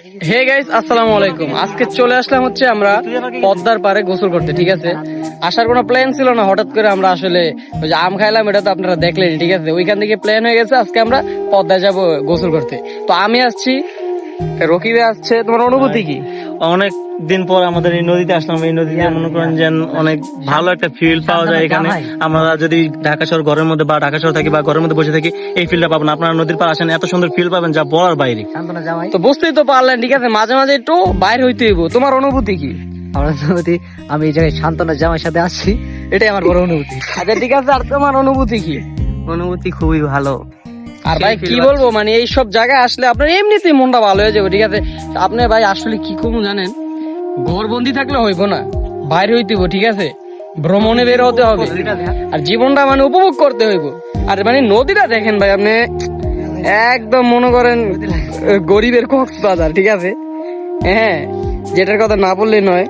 Hey guys, আসসালামু আলাইকুম। আজকে চলে আসলাম হচ্ছে আমরা পদ্মার পারে গোসল করতে, ঠিক আছে। আসার কোনো প্ল্যান ছিল না, হঠাৎ করে আমরা আসলে ওই যে আম খাইলাম, এটা তো আপনারা দেখলেন, ঠিক আছে। ওইখান থেকে প্ল্যান হয়ে গেছে আজকে আমরা পদ্মায় যাব গোসল করতে। তো আমি আসছি, রকিবে আসছে। তোমার অনুভূতি কি? অনেক দিন পর আমাদের এই নদীতে আসলাম। এই নদীতে মনে করেন যে অনেক ভালো একটা ফিল পাওয়া যায় এখানে। আমরা যদি ঢাকা শহর ঘরের মধ্যে বা ঢাকা শহর থাকি বা ঘরের মধ্যে বসে থাকি, এই ফিলটা পাবেন। আপনারা নদীর পার আসেন, এত সুন্দর ফিল পাবেন যা বলার বাইরে। তো বুঝতেই তো পারলেন, ঠিক আছে। মাঝে মাঝে একটু বাইরে হইতে হইব। তোমার অনুভূতি কি? আমার অনুভূতি, আমি এই জায়গায় শান্তনা জামাইয়ের সাথে আসছি, এটাই আমার বড় অনুভূতি। আচ্ছা ঠিক আছে, আর তোমার অনুভূতি কি? অনুভূতি খুবই ভালো। আর ভাই কি বলবো, মানে এইসব জায়গায় আসলে আপনার এমনিতেই মনটা ভালো হয়ে যাবে, ঠিক আছে। আপনি ভাই আসলে কি করবো জানেন, ঘরবন্দি থাকলে হইব না, বাইরে হইতে হইব, ঠিক আছে। ভ্রমণে বের হতে হবে, আর জীবনটা মানে উপভোগ করতে হইব। আর মানে নদীটা দেখেন ভাই, আপনি একদম মনে করেন গরিবের কক্সবাজার, ঠিক আছে। হ্যাঁ, যেটার কথা না বললে নয়।